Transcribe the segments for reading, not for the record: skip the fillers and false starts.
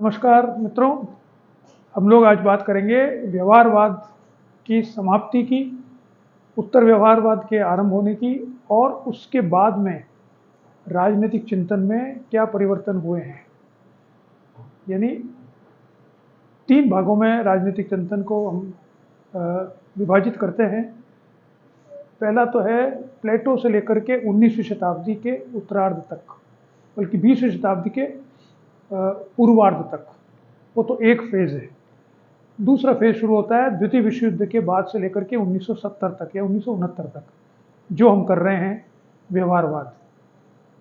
नमस्कार मित्रों, हम लोग आज बात करेंगे व्यवहारवाद की समाप्ति की, उत्तर व्यवहारवाद के आरंभ होने की और उसके बाद में राजनीतिक चिंतन में क्या परिवर्तन हुए हैं। यानी 3 भागों में राजनीतिक चिंतन को हम विभाजित करते हैं। पहला तो है प्लेटो से लेकर के 19वीं शताब्दी के उत्तरार्ध तक, बल्कि 20वीं शताब्दी के पूर्वार्ध तक। वो तो एक फेज़ है। दूसरा फेज़ शुरू होता है द्वितीय विश्व युद्ध के बाद से लेकर के 1970 तक या 1969 तक, जो हम कर रहे हैं व्यवहारवाद।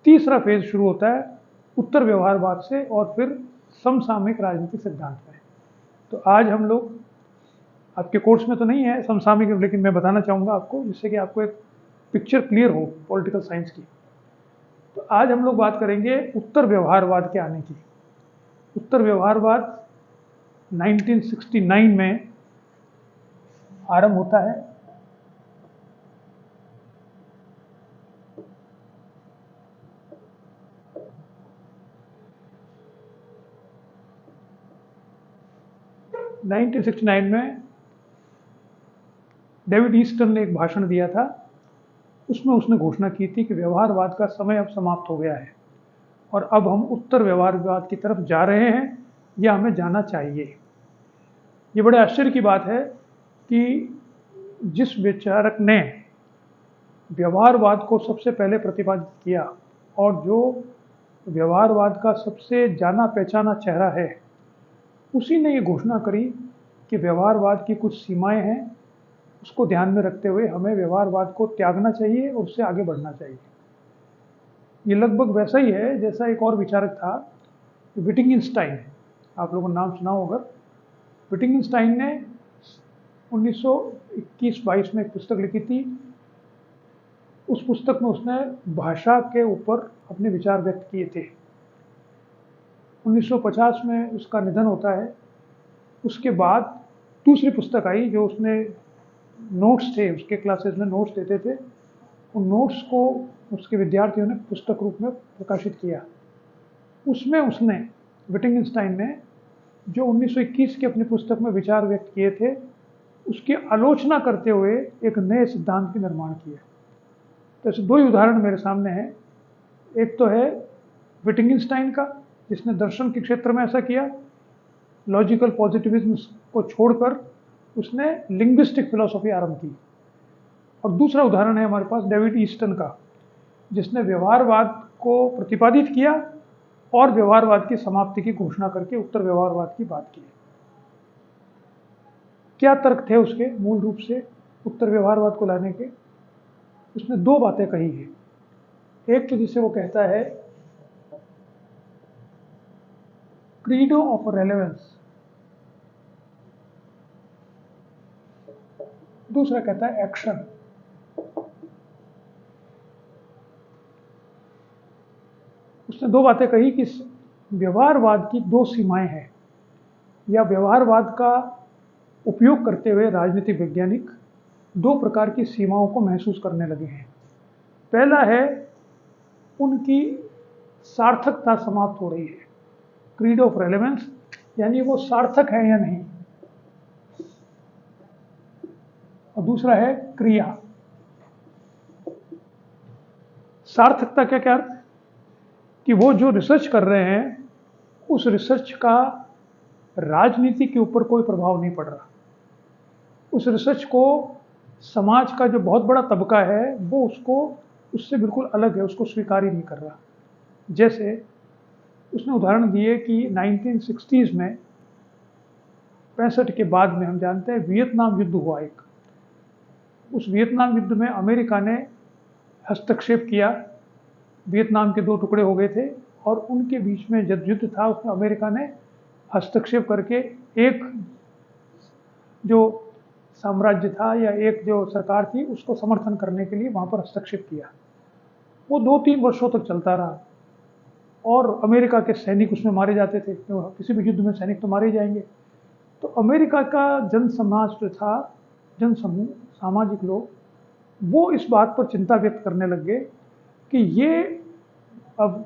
तीसरा फेज़ शुरू होता है उत्तर व्यवहारवाद से और फिर समसामयिक राजनीतिक सिद्धांत में। तो आज हम लोग, आपके कोर्स में तो नहीं है समसामयिक, लेकिन मैं बताना चाहूँगा आपको, जिससे कि आपको एक पिक्चर क्लियर हो पॉलिटिकल साइंस की। तो आज हम लोग बात करेंगे उत्तर व्यवहारवाद के आने की। उत्तर व्यवहारवाद 1969 में आरंभ होता है। नाइनटीन 1969 में डेविड ईस्टन ने एक भाषण दिया था। उसमें उसने घोषणा की थी कि व्यवहारवाद का समय अब समाप्त हो गया है और अब हम उत्तर व्यवहारवाद की तरफ जा रहे हैं या हमें जाना चाहिए। ये बड़े आश्चर्य की बात है कि जिस विचारक ने व्यवहारवाद को सबसे पहले प्रतिपादित किया और जो व्यवहारवाद का सबसे जाना पहचाना चेहरा है, उसी ने ये घोषणा करी कि व्यवहारवाद की कुछ सीमाएं हैं, उसको ध्यान में रखते हुए हमें व्यवहारवाद को त्यागना चाहिए और उससे आगे बढ़ना चाहिए। ये लगभग वैसा ही है जैसा एक और विचारक था, विटिंगेनस्टाइन। आप लोगों ने नाम सुना होगा। विटिंगेनस्टाइन ने 1921-22 में एक पुस्तक लिखी थी। उस पुस्तक में उसने भाषा के ऊपर अपने विचार व्यक्त किए थे। 1950 में उसका निधन होता है। उसके बाद दूसरी पुस्तक आई, जो उसने नोट्स थे, उसके क्लासेस में नोट्स देते थे, उन नोट्स को उसके विद्यार्थियों ने पुस्तक रूप में प्रकाशित किया। उसमें उसने, विटिंगेनस्टाइन ने, जो 1921 की अपनी पुस्तक में विचार व्यक्त किए थे, उसकी आलोचना करते हुए एक नए सिद्धांत का निर्माण किया। तो ऐसे 2 ही उदाहरण मेरे सामने हैं। एक तो है विटिंगेनस्टाइन का, जिसने दर्शन के क्षेत्र में ऐसा किया, लॉजिकल पॉजिटिविज्म को छोड़कर उसने लिंग्विस्टिक फिलॉसफी आरंभ की। और दूसरा उदाहरण है हमारे पास डेविड ईस्टन का, जिसने व्यवहारवाद को प्रतिपादित किया और व्यवहारवाद की समाप्ति की घोषणा करके उत्तर व्यवहारवाद की बात की। क्या तर्क थे उसके मूल रूप से उत्तर व्यवहारवाद को लाने के? उसने 2 बातें कही है। एक तो जिसे वो कहता है क्रीडो ऑफ रेलेवेंस, दूसरा कहता है एक्शन। उसने 2 बातें कही कि व्यवहारवाद की 2 सीमाएं हैं, या व्यवहारवाद का उपयोग करते हुए राजनीतिक वैज्ञानिक 2 प्रकार की सीमाओं को महसूस करने लगे हैं। पहला है, उनकी सार्थकता समाप्त हो रही है, क्रीड ऑफ रेलेवेंस, यानी वो सार्थक है या नहीं। और दूसरा है क्रिया। सार्थकता क्या क्या अर्थ? कि वो जो रिसर्च कर रहे हैं, उस रिसर्च का राजनीति के ऊपर कोई प्रभाव नहीं पड़ रहा। उस रिसर्च को समाज का जो बहुत बड़ा तबका है वो उससे बिल्कुल अलग है, उसको स्वीकार ही नहीं कर रहा। जैसे उसने उदाहरण दिए कि 1960s में, 65 के बाद में, हम जानते हैं वियतनाम युद्ध हुआ एक। उस वियतनाम युद्ध में अमेरिका ने हस्तक्षेप किया। वियतनाम के 2 टुकड़े हो गए थे और उनके बीच में जब युद्ध था, उसमें अमेरिका ने हस्तक्षेप करके एक जो साम्राज्य था या एक जो सरकार थी, उसको समर्थन करने के लिए वहाँ पर हस्तक्षेप किया। वो 2-3 वर्षों तक चलता रहा और अमेरिका के सैनिक उसमें मारे जाते थे। तो किसी भी युद्ध में सैनिक तो मारे ही जाएंगे। तो अमेरिका का जन समाज जो था, जन समूह, सामाजिक लोग, वो इस बात पर चिंता व्यक्त करने लग गए कि ये अब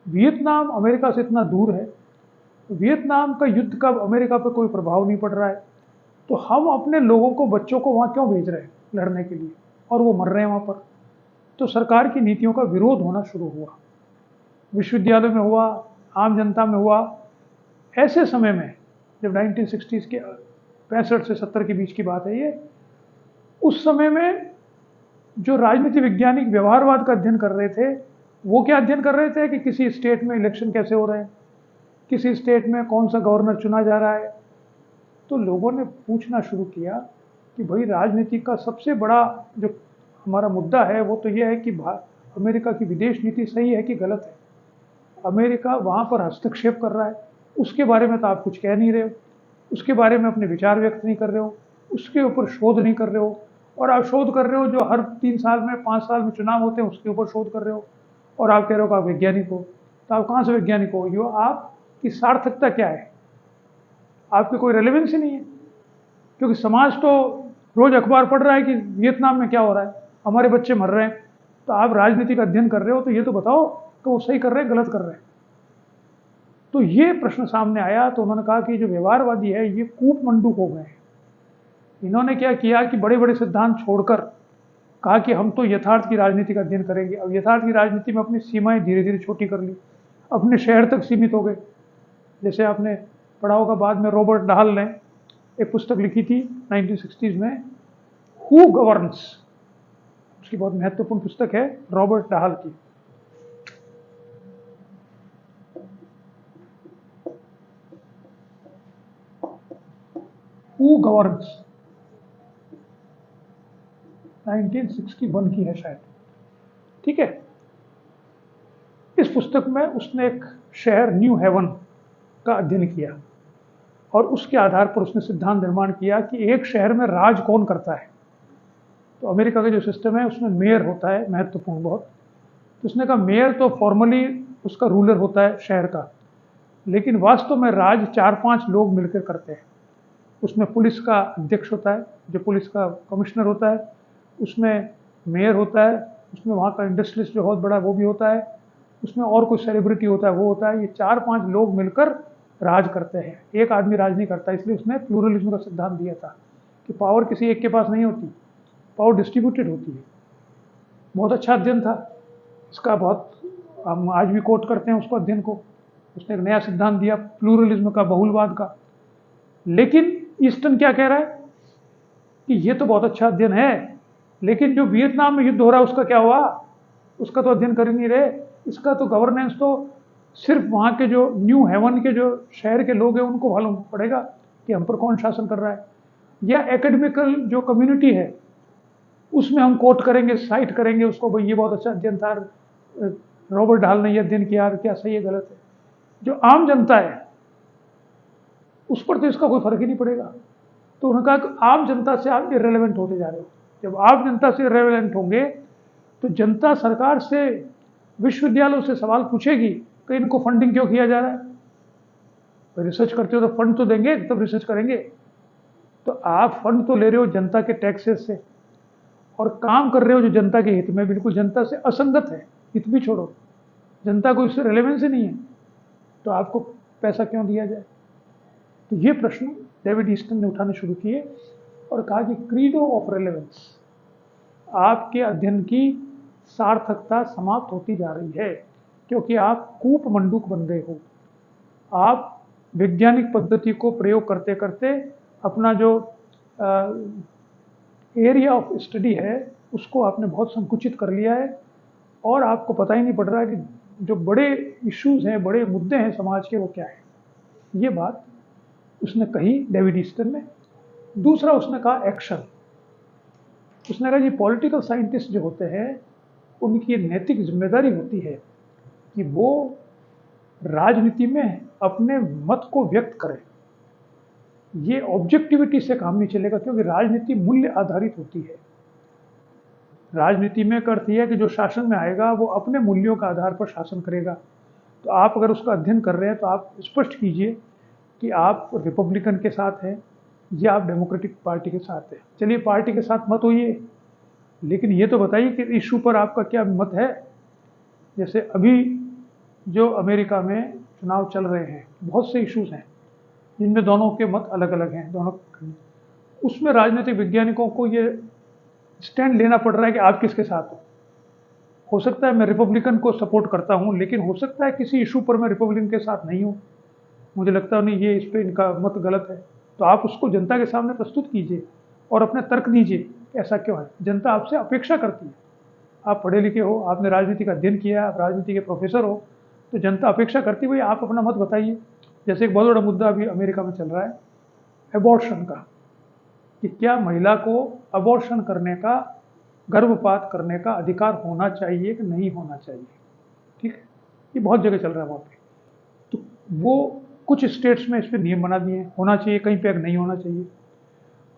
वियतनाम अमेरिका से इतना दूर है वियतनाम का युद्ध का अमेरिका पर कोई प्रभाव नहीं पड़ रहा है, तो हम अपने लोगों को, बच्चों को वहाँ क्यों भेज रहे हैं लड़ने के लिए, और वो मर रहे हैं वहाँ पर। तो सरकार की नीतियों का विरोध होना शुरू हुआ, विश्वविद्यालय में हुआ, आम जनता में हुआ। ऐसे समय में जब 1960s के 65 से 70 के बीच की बात है ये, उस समय में जो राजनीति वैज्ञानिक व्यवहारवाद का अध्ययन कर रहे थे, वो क्या अध्ययन कर रहे थे कि किसी स्टेट में इलेक्शन कैसे हो रहे हैं, किसी स्टेट में कौन सा गवर्नर चुना जा रहा है। तो लोगों ने पूछना शुरू किया कि भाई राजनीति का सबसे बड़ा जो हमारा मुद्दा है वो तो ये है कि अमेरिका की विदेश नीति सही है कि गलत है। अमेरिका वहाँ पर हस्तक्षेप कर रहा है, उसके बारे में तो आप कुछ कह नहीं रहे हो, उसके बारे में अपने विचार व्यक्त नहीं कर रहे हो, उसके ऊपर शोध नहीं कर रहे हो, और आप शोध कर रहे हो जो हर 3 साल में 5 साल में चुनाव होते हैं उसके ऊपर शोध कर रहे हो, और आप कह रहे हो कि आप वैज्ञानिक हो। तो आप कहाँ से वैज्ञानिक हो? यो आपकी सार्थकता क्या है? आपकी कोई रेलेवेंस ही नहीं है, क्योंकि समाज तो रोज अखबार पढ़ रहा है कि वियतनाम में क्या हो रहा है, हमारे बच्चे मर रहे हैं। तो आप राजनीति का अध्ययन कर रहे हो तो ये तो बताओ कि वो सही कर रहे हैं गलत कर रहे हैं। तो ये प्रश्न सामने आया, तो उन्होंने कहा कि जो व्यवहारवादी है ये कूपमंडूक हो गए हैं। इन्होंने क्या किया कि बड़े बड़े सिद्धांत छोड़कर कहा कि हम तो यथार्थ की राजनीति का अध्ययन करेंगे। अब यथार्थ की राजनीति में अपनी सीमाएं धीरे धीरे छोटी कर ली, अपने शहर तक सीमित हो गए। जैसे आपने पढ़ा होगा, बाद में रॉबर्ट डाहल ने एक पुस्तक लिखी थी 1960s में, हु गवर्न्स। उसकी बहुत महत्वपूर्ण पुस्तक है रॉबर्ट डाहल की। हु गवर्न्स 1961 की है शायद, ठीक है। इस पुस्तक में उसने एक शहर न्यू हेवन का अध्ययन किया, और उसके आधार पर उसने सिद्धांत निर्माण किया कि एक शहर में राज कौन करता है। तो अमेरिका का जो सिस्टम है उसमें मेयर होता है, महत्वपूर्ण बहुत। तो उसने कहा मेयर तो फॉर्मली उसका रूलर होता है शहर का, लेकिन वास्तव में राज 4-5 लोग मिलकर करते हैं। उसमें पुलिस का अध्यक्ष होता है, जो पुलिस का कमिश्नर होता है, उसमें मेयर होता है, उसमें वहाँ का इंडस्ट्रियलिस्ट जो बहुत बड़ा वो भी होता है, उसमें और कोई सेलिब्रिटी होता है वो होता है। ये 4-5 लोग मिलकर राज करते हैं, एक आदमी राज नहीं करता। इसलिए उसने प्लूरलिज्म का सिद्धांत दिया था कि पावर किसी एक के पास नहीं होती, पावर डिस्ट्रीब्यूटेड होती है। बहुत अच्छा अध्ययन था इसका, बहुत हम आज भी कोट करते हैं उसको, अध्ययन को। उसने एक नया सिद्धांत दिया प्लूरलिज्म का, बहुलवाद का। लेकिन ईस्टर्न क्या कह रहा है कि ये तो बहुत अच्छा अध्ययन है, लेकिन जो वियतनाम में युद्ध हो रहा है उसका क्या हुआ, उसका तो अध्ययन कर ही नहीं रहे। इसका तो गवर्नेंस तो सिर्फ वहाँ के जो न्यू हेवन के जो शहर के लोग हैं उनको मालूम पड़ेगा कि हम पर कौन शासन कर रहा है, या एकेडमिकल जो कम्युनिटी है उसमें हम कोट करेंगे, साइट करेंगे उसको, भाई ये बहुत अच्छा अध्ययन था, रॉबर्ट डाहल ने ये अध्ययन किया, क्या सही है गलत है। जो आम जनता है उस पर तो इसका कोई फर्क ही नहीं पड़ेगा। तो उन्होंने कहा कि आम जनता से आप इर्रेलेवेंट होते जा रहे हो। जब आप जनता से इर्रेलेवेंट होंगे तो जनता सरकार से, विश्वविद्यालयों से सवाल पूछेगी कि इनको फंडिंग क्यों किया जा रहा है। तो रिसर्च करते हो तो फंड तो देंगे तब रिसर्च करेंगे। तो आप फंड तो ले रहे हो जनता के टैक्सेस से, और काम कर रहे हो जो जनता के हित में, बिल्कुल जनता से असंगत है। हित भी छोड़ो, जनता को इससे रेलेवेंस ही नहीं है, तो आपको पैसा क्यों दिया जाए। तो ये प्रश्न डेविड ईस्टन ने उठाने शुरू किए और कहा कि क्रीडो ऑफ रेलेवेंस, आपके अध्ययन की सार्थकता समाप्त होती जा रही है, क्योंकि आप कूपमंडूक बन गए हो। आप वैज्ञानिक पद्धति को प्रयोग करते करते अपना जो एरिया ऑफ स्टडी है उसको आपने बहुत संकुचित कर लिया है, और आपको पता ही नहीं पड़ रहा है कि जो बड़े इश्यूज हैं, बड़े मुद्दे हैं समाज के, वो क्या है। ये बात उसने कही डेविड ईस्टन ने। दूसरा उसने कहा एक्शन। उसने कहा जी पॉलिटिकल साइंटिस्ट जो होते हैं उनकी नैतिक जिम्मेदारी होती है कि वो राजनीति में अपने मत को व्यक्त करें। ये ऑब्जेक्टिविटी से काम नहीं चलेगा, क्योंकि राजनीति मूल्य आधारित होती है। राजनीति में का अर्थ यह है कि जो शासन में आएगा वो अपने मूल्यों के आधार पर शासन करेगा। तो आप अगर उसका अध्ययन कर रहे हैं तो आप स्पष्ट कीजिए कि आप रिपब्लिकन के साथ हैं या आप डेमोक्रेटिक पार्टी के साथ हैं। चलिए पार्टी के साथ मत होइए, लेकिन ये तो बताइए कि इशू पर आपका क्या मत है। जैसे अभी जो अमेरिका में चुनाव चल रहे हैं, बहुत से इश्यूज हैं जिनमें दोनों के मत अलग अलग हैं, दोनों। उसमें राजनीतिक वैज्ञानिकों को ये स्टैंड लेना पड़ रहा है कि आप किसके साथ हो सकता है मैं रिपब्लिकन को सपोर्ट करता हूं, लेकिन हो सकता है किसी इशू पर मैं रिपब्लिकन के साथ नहीं हूं, मुझे लगता नहीं ये इस पर इनका मत गलत है। तो आप उसको जनता के सामने प्रस्तुत कीजिए और अपने तर्क दीजिए, ऐसा क्यों है। जनता आपसे अपेक्षा करती है, आप पढ़े लिखे हो, आपने राजनीति का अध्ययन किया, आप राजनीति के प्रोफेसर हो, तो जनता अपेक्षा करती है भाई आप अपना मत बताइए। जैसे एक बहुत बड़ा मुद्दा अभी अमेरिका में चल रहा है एबॉर्शन का, कि क्या महिला को अबॉर्शन करने का, गर्भपात करने का अधिकार होना चाहिए कि नहीं होना चाहिए। ठीक है, ये बहुत जगह चल रहा है वहाँ पे। तो वो कुछ स्टेट्स में इस पर नियम बना दिए, होना चाहिए, कहीं पे नहीं होना चाहिए।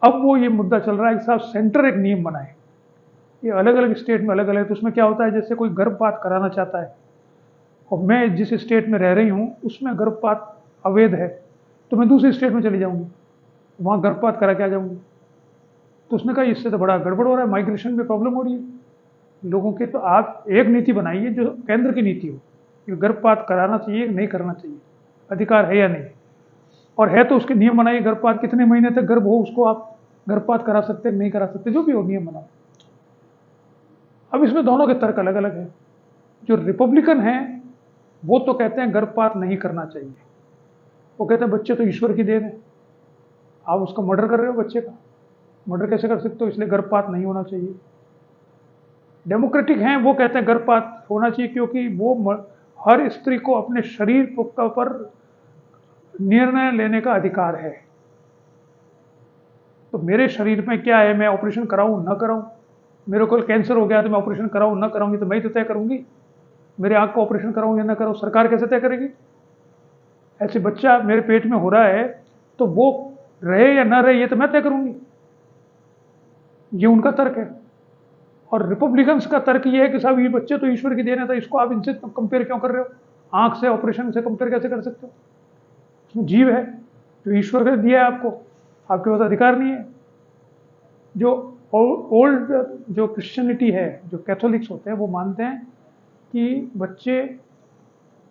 अब वो ये मुद्दा चल रहा है कि साहब सेंटर एक नियम बनाए, ये अलग अलग स्टेट में अलग अलग। तो उसमें क्या होता है, जैसे कोई गर्भपात कराना चाहता है और मैं जिस स्टेट में रह रही हूँ उसमें गर्भपात अवैध है, तो मैं दूसरी स्टेट में चली जाऊँगी, वहाँ गर्भपात करा के आ जाऊँगी। तो उसने कहा इससे तो बड़ा गड़बड़ हो रहा है, माइग्रेशन में प्रॉब्लम हो रही है लोगों के। तो आप एक नीति बनाइए जो केंद्र की नीति हो कि गर्भपात कराना चाहिए नहीं करना चाहिए, अधिकार है या नहीं, और है तो उसके नियम बनाइए, गर्भपात कितने महीने तक गर्भ हो उसको आप गर्भपात करा सकते हैं नहीं करा सकते, जो भी हो नियम बनाओ। अब इसमें दोनों के तर्क अलग अलग हैं। जो रिपब्लिकन हैं वो तो कहते हैं गर्भपात नहीं करना चाहिए, वो कहते हैं बच्चे तो ईश्वर की देन है, आप उसका मर्डर कर रहे हो, बच्चे का मर्डर कैसे कर सकते हो, इसलिए गर्भपात नहीं होना चाहिए। डेमोक्रेटिक हैं वो कहते हैं गर्भपात होना चाहिए, क्योंकि वो हर स्त्री को अपने शरीर पर निर्णय लेने का अधिकार है। तो मेरे शरीर में क्या है, मैं ऑपरेशन कराऊं ना कराऊं, मेरे को कैंसर हो गया तो मैं ऑपरेशन कराऊं ना कराऊंगी, तो मैं ही तो तय करूंगी। मेरे आंख का ऑपरेशन कराऊं या ना कराऊं, सरकार कैसे तय करेगी। ऐसे बच्चा मेरे पेट में हो रहा है तो वो रहे या ना रहे ये तो मैं तय करूंगी, ये उनका तर्क है। और रिपब्लिकन्स का तर्क ये है कि साहब ये बच्चे तो ईश्वर की देन है, तो इसको आप इनसे कंपेयर क्यों कर रहे हो, आंख से ऑपरेशन से कंपेयर कैसे कर सकते हो, उसमें जीव है जो ईश्वर ने दिया है आपको, आपके पास अधिकार नहीं है। जो ओल्ड जो क्रिश्चियनिटी है, जो कैथोलिक्स होते हैं, वो मानते हैं कि बच्चे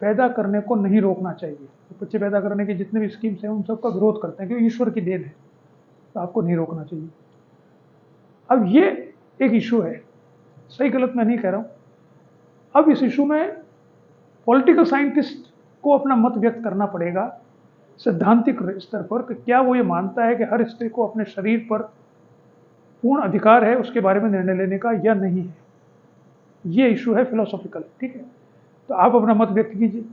पैदा करने को नहीं रोकना चाहिए, तो बच्चे पैदा करने की जितने भी स्कीम्स हैं उन सबका विरोध करते हैं कि ईश्वर की देन है, तो आपको नहीं रोकना चाहिए। अब ये एक इशू है, सही गलत मैं नहीं कह रहा हूं। अब इस इशू में पॉलिटिकल साइंटिस्ट को अपना मत व्यक्त करना पड़ेगा सैद्धांतिक स्तर पर कि क्या वो ये मानता है कि हर स्त्री को अपने शरीर पर पूर्ण अधिकार है उसके बारे में निर्णय लेने का या नहीं है। ये इशू है फिलोसॉफिकल, ठीक है। तो आप अपना मत व्यक्त कीजिए।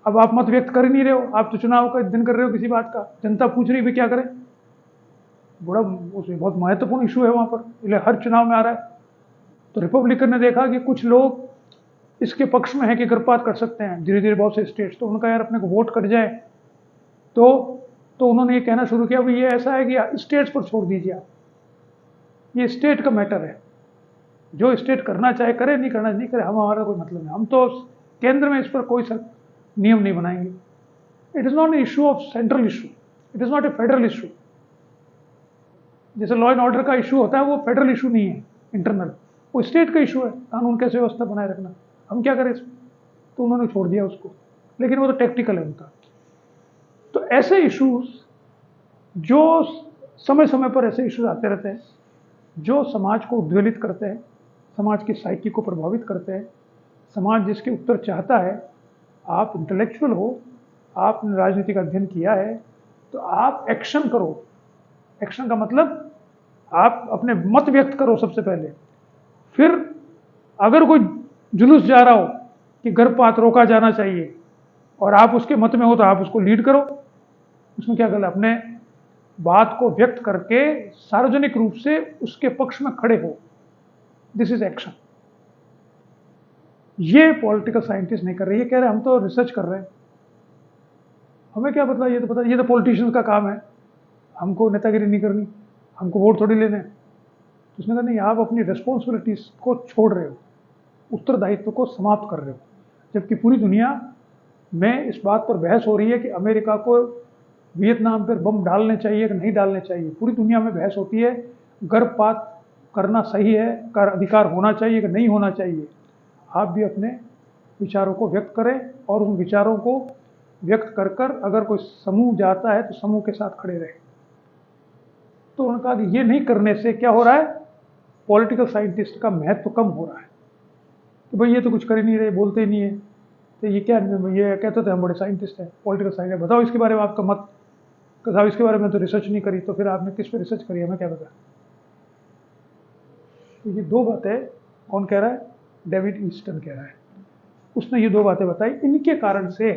अब आप मत व्यक्त कर ही नहीं रहे हो, आप तो चुनाव का दिन कर रहे हो किसी बात का, जनता पूछ रही है क्या करें, बड़ा उसमें बहुत महत्वपूर्ण इशू है वहां पर, इसलिए हर चुनाव में आ रहा है। तो रिपब्लिकन ने देखा कि कुछ लोग इसके पक्ष में है कि गर्भपात कर सकते हैं, धीरे धीरे बहुत से स्टेट्स, तो उनका यार अपने को वोट कर जाए, तो उन्होंने ये कहना शुरू किया भाई ये ऐसा है कि स्टेट्स पर छोड़ दीजिए आप, ये स्टेट का मैटर है, जो स्टेट करना चाहे करे, नहीं करना नहीं करे, हमारा कोई मतलब नहीं, हम तो केंद्र में इस पर कोई नियम नहीं बनाएंगे। It is not a issue of central issue, it is not a federal issue. जैसे लॉ एंड ऑर्डर का इशू होता है वो फेडरल इशू नहीं है इंटरनल, वो स्टेट का इशू है, कानून कैसे व्यवस्था बनाए रखना, हम क्या करें इसमें। तो उन्होंने छोड़ दिया उसको, लेकिन वो तो टेक्निकल है उनका। तो ऐसे इश्यूज जो समय समय पर ऐसे इश्यूज आते रहते हैं जो समाज को उद्वेलित करते हैं, समाज की साइकी को प्रभावित करते हैं, समाज जिसके उत्तर चाहता है। आप इंटेलेक्चुअल हो, आपने राजनीति का अध्ययन किया है, तो आप एक्शन करो। एक्शन का मतलब आप अपने मत व्यक्त करो सबसे पहले, फिर अगर कोई जुलूस जा रहा हो कि गर्भपात रोका जाना चाहिए और आप उसके मत में हो तो आप उसको लीड करो, उसमें क्या गलत, अपने बात को व्यक्त करके सार्वजनिक रूप से उसके पक्ष में खड़े हो, दिस इज एक्शन। ये पॉलिटिकल साइंटिस्ट नहीं कर रहे, ये कह रहे हम तो रिसर्च कर रहे हैं, हमें क्या पता, ये तो पॉलिटिशियंस का काम है, हमको नेतागिरी नहीं करनी, हमको वोट थोड़ी लेने हैं। तो उसने कहा नहीं, आप अपनी रिस्पॉन्सिबिलिटीज को छोड़ रहे हो, उत्तरदायित्व को समाप्त कर रहे हो। जबकि पूरी दुनिया में इस बात पर बहस हो रही है कि अमेरिका को वियतनाम पर बम डालने चाहिए कि नहीं डालने चाहिए, पूरी दुनिया में बहस होती है, गर्भपात करना सही है, कर अधिकार होना चाहिए कि नहीं होना चाहिए। आप भी अपने विचारों को व्यक्त करें और उन विचारों को व्यक्त कर कर अगर कोई समूह जाता है तो समूह के साथ खड़े रहें। तो उन्होंने कहा कि ये नहीं करने से क्या हो रहा है, पॉलिटिकल साइंटिस्ट का महत्व कम हो रहा है। तो भाई ये तो कुछ कर ही नहीं रहे, बोलते ही नहीं है, तो ये क्या, ये कहते थे हम बड़े साइंटिस्ट हैं, पॉलिटिकल साइंटिस्ट, बताओ इसके बारे में आपका मत। साहब इसके बारे में तो रिसर्च नहीं करी। तो फिर आपने किस पे रिसर्च करी, हमें क्या पता। तो ये दो बातें कौन कह रहा है, डेविड ईस्टन कह रहा है। उसने ये दो बातें बताई, इनके कारण से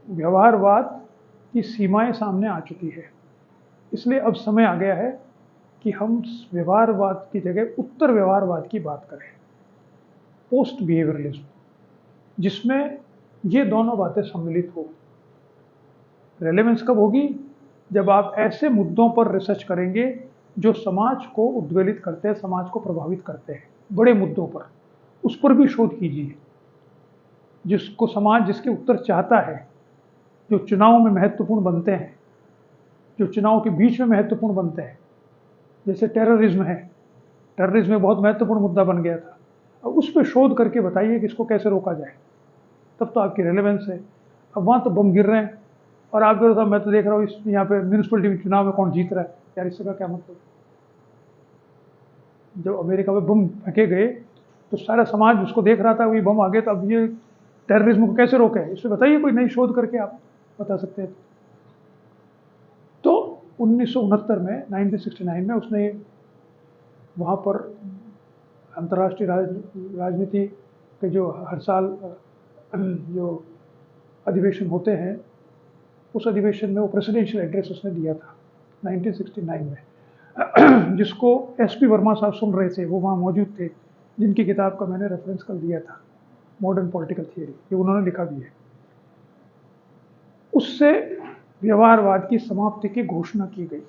व्यवहारवाद की सीमाएं सामने आ चुकी है। इसलिए अब समय आ गया है कि हम व्यवहारवाद की जगह उत्तर व्यवहारवाद की बात करें, पोस्ट बिहेवियरलिज्म, जिसमें ये दोनों बातें सम्मिलित हो। रेलेवेंस कब होगी, जब आप ऐसे मुद्दों पर रिसर्च करेंगे जो समाज को उद्वेलित करते हैं, समाज को प्रभावित करते हैं, बड़े मुद्दों पर, उस पर भी शोध कीजिए, जिसको समाज, जिसके उत्तर चाहता है, जो चुनाव में महत्वपूर्ण बनते हैं, जो चुनाव के बीच में महत्वपूर्ण बनते हैं। जैसे टेररिज्म है, टेररिज्म में बहुत महत्वपूर्ण मुद्दा बन गया था। अब उस पर शोध करके बताइए कि इसको कैसे रोका जाए, तब तो आपकी रेलेवेंस है। अब वहाँ तो बम गिर रहे हैं और आप कह रहे हो मैं तो देख रहा हूँ इस यहाँ पे म्यूनिसिपलिटी चुनाव में कौन जीत रहा है। यार इससे का क्या मतलब। जब अमेरिका में बम फेंके गए तो सारा समाज उसको देख रहा था, वही बम आ गए, तो अब ये टेररिज्म को कैसे रोके, इस पर बताइए, कोई नई शोध करके आप बता सकते हैं। तो 1969 में, 1969 में उसने वहाँ पर अंतर्राष्ट्रीय राजनीति के जो हर साल जो अधिवेशन होते हैं, उस अधिवेशन में वो प्रेसिडेंशियल एड्रेस उसने दिया था 1969 में, जिसको एसपी वर्मा साहब सुन रहे थे, वो वहाँ मौजूद थे, जिनकी किताब का मैंने रेफरेंस कल दिया था, मॉडर्न पॉलिटिकल थियरी, ये उन्होंने लिखा भी है। उससे व्यवहारवाद की समाप्ति की घोषणा की गई।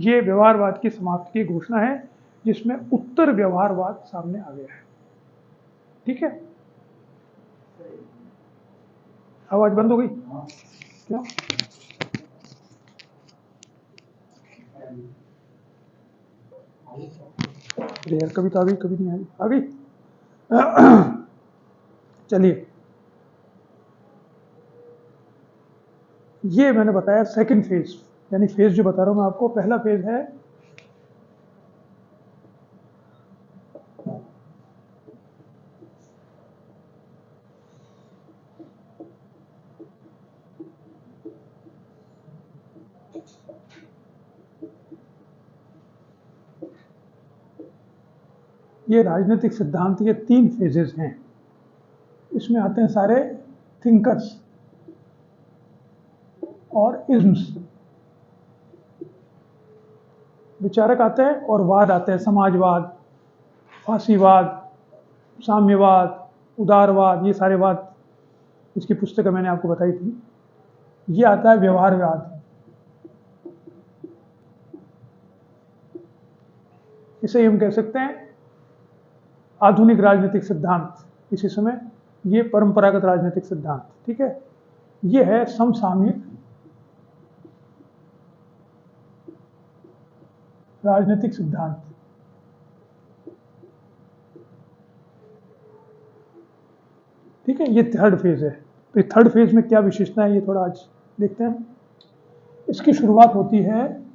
ये व्यवहारवाद की समाप्ति की घोषणा है, जिसमें उत्तर व्यवहारवाद सामने आ गया है। ठीक है, आवाज बंद हो गई क्या? अरे यार, कभी तो आ गई, कभी नहीं आई, आ गई। चलिए, ये मैंने बताया सेकंड फेज, यानी फेज जो बता रहा हूं मैं आपको, पहला फेज है ये राजनीतिक सिद्धांत, ये 3 फेजेस हैं। इसमें आते हैं सारे थिंकर्स और इज्म्स, विचारक आते हैं, और वाद आते हैं, समाजवाद, फांसीवाद, साम्यवाद, उदारवाद, ये सारे वाद। इसकी पुस्तक मैंने आपको बताई थी। ये आता है व्यवहारवाद। इसे हम कह सकते हैं आधुनिक राजनीतिक सिद्धांत इसी समय, ये परंपरागत राजनीतिक सिद्धांत। ठीक है, ये है समसामयिक राजनीतिक सिद्धांत। ठीक है, ये थर्ड फेज है। तो ये थर्ड फेज में क्या विशेषता है, ये थोड़ा आज देखते हैं। इसकी शुरुआत होती है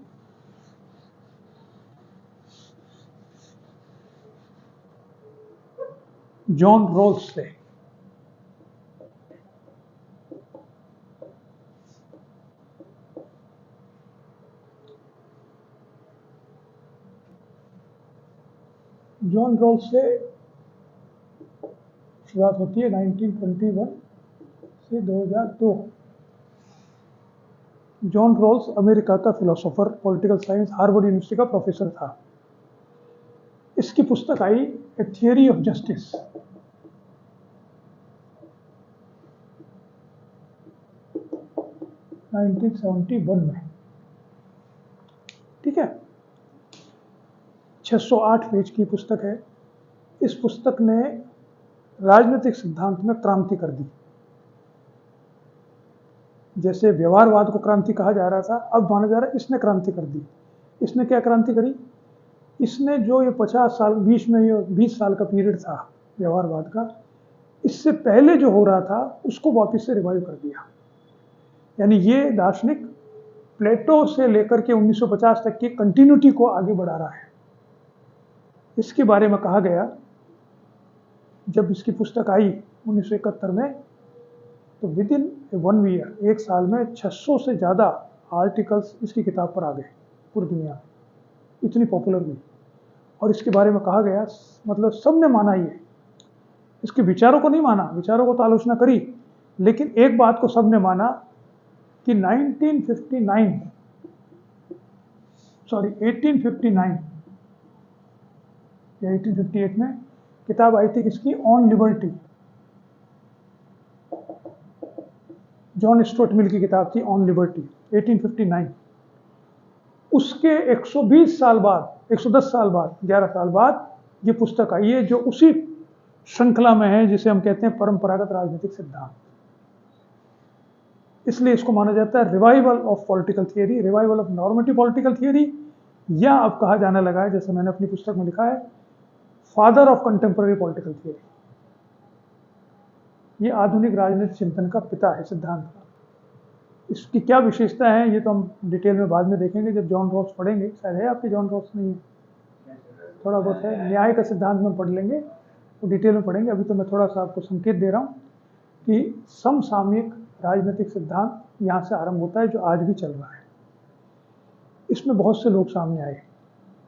जॉन रॉल्स से। जॉन रॉल्स से शुरुआत होती है 1921 से 2002। जॉन रॉल्स अमेरिका का philosopher, political science, Harvard university का प्रोफेसर था। इसकी पुस्तक आई ए थियरी ऑफ जस्टिस, 1971 में। ठीक है, 608 पेज की पुस्तक है। इस पुस्तक ने राजनीतिक सिद्धांत में क्रांति कर दी। जैसे व्यवहारवाद को क्रांति कहा जा रहा था, अब माना जा रहा है इसने क्रांति कर दी। इसने क्या क्रांति करी, इसने जो ये 50 साल, 20 साल का पीरियड था व्यवहारवाद का, इससे पहले जो हो रहा था उसको वापस से रिवाइव कर दिया। यानी ये दार्शनिक प्लेटो से लेकर के 1950 तक की कंटिन्यूटी को आगे बढ़ा रहा है। इसके बारे में कहा गया, जब इसकी पुस्तक आई 1971 में, तो विद इन 1 ईयर, 1 साल में 600 से ज़्यादा आर्टिकल्स इसकी किताब पर आ गए पूरी दुनिया में, इतनी पॉपुलर हुई। और इसके बारे में कहा गया, मतलब सबने माना ये, इसके विचारों को नहीं माना, विचारों को तो आलोचना करी, लेकिन एक बात को सबने माना कि 1859 या 1858 में किताब आई थी किसकी, on liberty, John Stuart Mill की किताब थी ऑन लिबर्टी, 1859। उसके 120 साल बाद, 110 साल बाद, 11 साल बाद ये पुस्तक आई है, जो उसी श्रृंखला में है जिसे हम कहते हैं परंपरागत राजनीतिक सिद्धांत। इसलिए इसको माना जाता है revival of political theory, revival of normative political theory, या अब कहा जाने लगा है, जैसे मैंने अपनी पुस्तक में लिखा है, father of contemporary political theory. ये आधुनिक राजनीतिक चिंतन का पिता है, सिद्धांत का। इसकी क्या विशेषता है ये तो हम डिटेल में बाद में देखेंगे जब जॉन रॉस पढ़ेंगे। शायद है आपके जॉन रॉस? नहीं, थोड़ा बहुत है। न्याय का सिद्धांत में पढ़ लेंगे तो डिटेल में पढ़ेंगे। अभी तो मैं थोड़ा सा आपको संकेत दे रहा हूँ कि समसामयिक राजनीतिक सिद्धांत यहाँ से आरंभ होता है, जो आज भी चल रहा है। इसमें बहुत से लोग सामने आए,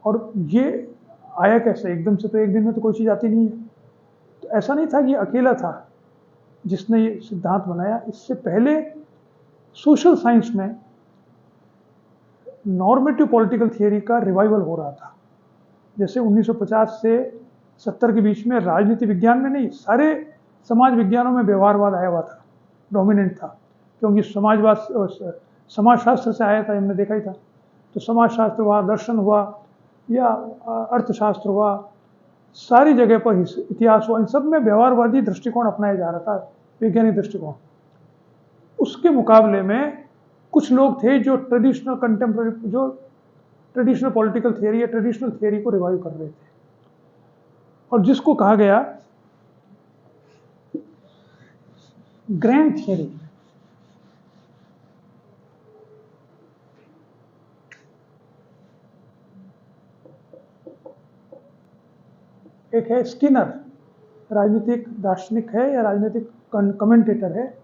और ये आया कैसे, एकदम से तो एक दिन में तो कोई चीज़ आती नहीं है। तो ऐसा नहीं था कि अकेला था जिसने ये सिद्धांत बनाया। इससे पहले सोशल साइंस में नॉर्मेटिव पॉलिटिकल थियरी का रिवाइवल हो रहा था। जैसे 1950 से 70 के बीच में राजनीति विज्ञान में नहीं, सारे समाज विज्ञानों में व्यवहारवाद आया हुआ था, डोमिनेंट था, क्योंकि समाजशास्त्र से आया था, हमने देखा ही था। तो समाजशास्त्र हुआ, दर्शन हुआ, या अर्थशास्त्र हुआ, सारी जगह पर इतिहास हुआ, इन सब में व्यवहारवादी दृष्टिकोण अपनाया जा रहा था, वैज्ञानिक दृष्टिकोण। उसके मुकाबले में कुछ लोग थे जो ट्रेडिशनल पॉलिटिकल थियरी या ट्रेडिशनल थियरी को रिवाइव कर रहे थे, और जिसको कहा गया ग्रैंड थियरी। एक है स्किनर, राजनीतिक दार्शनिक है या राजनीतिक कमेंटेटर है।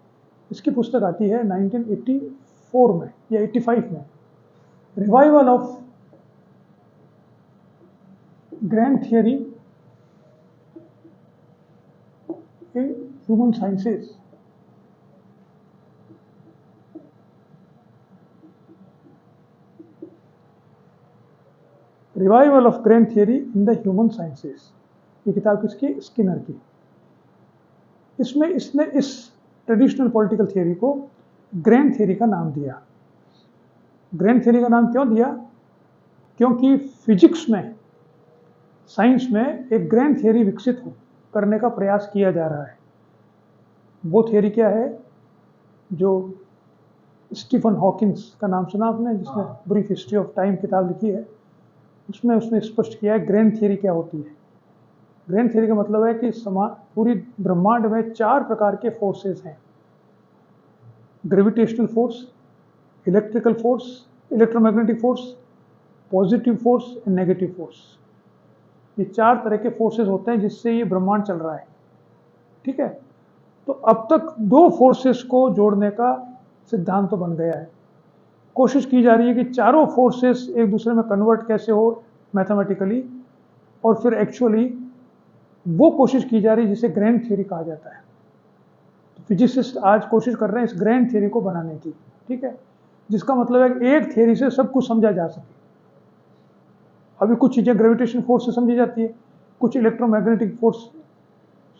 इसकी पुस्तक आती है 1984 में या 85 में, revival of grand theory in human sciences. Revival of grand theory in the human sciences, ये किताब किसकी, स्किनर की। इसमें इसने इस ट्रेडिशनल पॉलिटिकल थियरी को ग्रैंड थियरी का नाम दिया। ग्रैंड थियरी का नाम क्यों दिया? क्योंकि फिजिक्स में, साइंस में एक ग्रैंड थियरी विकसित करने का प्रयास किया जा रहा है। वो थियरी क्या है? जो स्टीफन हॉकिंस का नाम सुना आपने, जिसने ब्रीफ हिस्ट्री ऑफ टाइम किताब लिखी है, उसमें उसने स्पष्ट किया है ग्रैंड थियरी क्या होती है। ग्रैंड थियरी का मतलब है कि पूरी ब्रह्मांड में 4 प्रकार के फोर्सेस हैं: gravitational force, electrical force, electromagnetic force, positive force and negative force. ये 4 तरह के फोर्सेस होते हैं जिससे ये ब्रह्मांड चल रहा है, ठीक है। तो अब तक 2 फोर्सेस को जोड़ने का सिद्धांत तो बन गया है। कोशिश की जा रही है कि चारों फोर्सेस एक दूसरे में कन्वर्ट कैसे हो मैथमेटिकली, और फिर एक्चुअली वो कोशिश की जा रही है जिसे ग्रैंड थियरी कहा जाता है। तो फिजिसिस्ट आज कोशिश कर रहे हैं इस ग्रैंड थियरी को बनाने की, ठीक है, जिसका मतलब है कि एक थियरी से सब कुछ समझा जा सके। अभी कुछ चीज़ें ग्रेविटेशन फोर्स से समझी जाती है, कुछ इलेक्ट्रोमैग्नेटिक फोर्स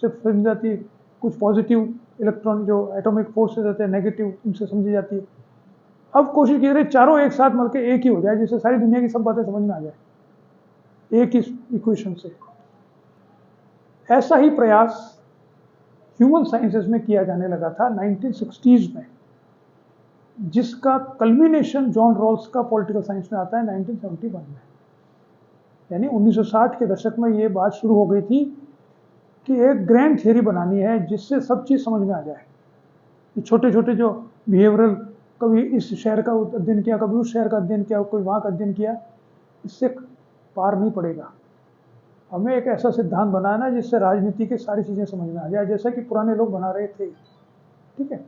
से समझी जाती है, कुछ पॉजिटिव इलेक्ट्रॉन जो एटॉमिक फोर्सेस होते हैं नेगेटिव, उनसे समझी जाती है। अब कोशिश की जा रही है चारों एक साथ मिलकर एक ही हो जाए, जिससे सारी दुनिया की सब बातें समझ में आ जाए एक ही इक्वेशन से। ऐसा ही प्रयास ह्यूमन साइंसेस में किया जाने लगा था 1960s में, जिसका कल्मिनेशन जॉन रॉल्स का पॉलिटिकल साइंस में आता है 1971 में। यानी 1960 के दशक में ये बात शुरू हो गई थी कि एक ग्रैंड थियरी बनानी है जिससे सब चीज़ समझ में आ जाए। छोटे छोटे जो बिहेवियरल, कभी इस शहर का अध्ययन किया, कभी उस शहर का अध्ययन किया, कोई वहाँ का अध्ययन किया, इससे पार नहीं पड़ेगा। हमें एक ऐसा सिद्धांत बनाना जिससे राजनीति की सारी चीज़ें समझ में आ जाए, जैसा कि पुराने लोग बना रहे थे। ठीक है,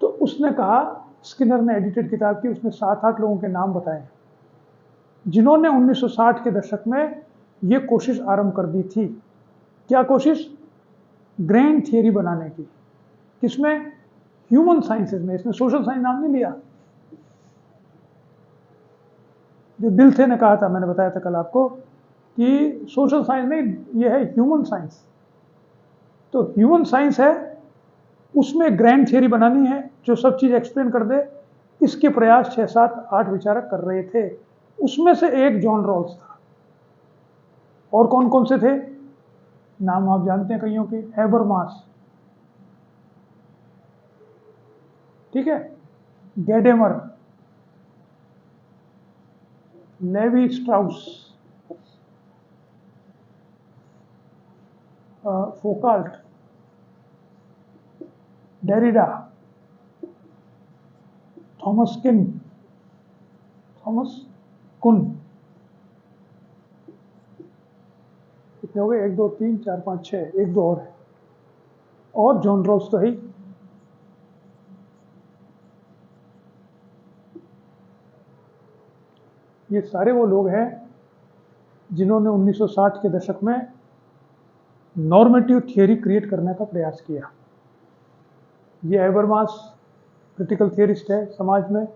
तो उसने कहा, स्किनर ने एडिटेड किताब की, उसने 7-8 लोगों के नाम बताए जिन्होंने 1960 के दशक में ये कोशिश आरंभ कर दी थी। क्या कोशिश? ग्रैंड थियरी बनाने की। किसमें? ह्यूमन साइंसेज में। इसमें सोशल साइंस नाम नहीं लिया। जो डिल्थे ने कहा था, मैंने बताया था कल आपको कि सोशल साइंस नहीं, ये है ह्यूमन साइंस। तो ह्यूमन साइंस है, उसमें ग्रैंड थियरी बनानी है जो सब चीज एक्सप्लेन कर दे। इसके प्रयास 6, 7, 8 विचारक कर रहे थे। उसमें से एक जॉन रॉल्स था। और कौन कौन से थे? नाम आप जानते हैं कईयों के। हैबरमास, ठीक है, गैडेमर, लेवी स्ट्राउस, फोकाल्ट, डेरिडा, थॉमस कुन। कितने हो गए? 1, 2, 3, 4, 5, 6, 1, 2 और है। और जॉन रॉल्स तो है ही। ये सारे वो लोग हैं जिन्होंने 1960 के दशक में नॉर्मेटिव थियरी क्रिएट करने का प्रयास किया। ये हैबरमास क्रिटिकल थियरिस्ट है समाज में।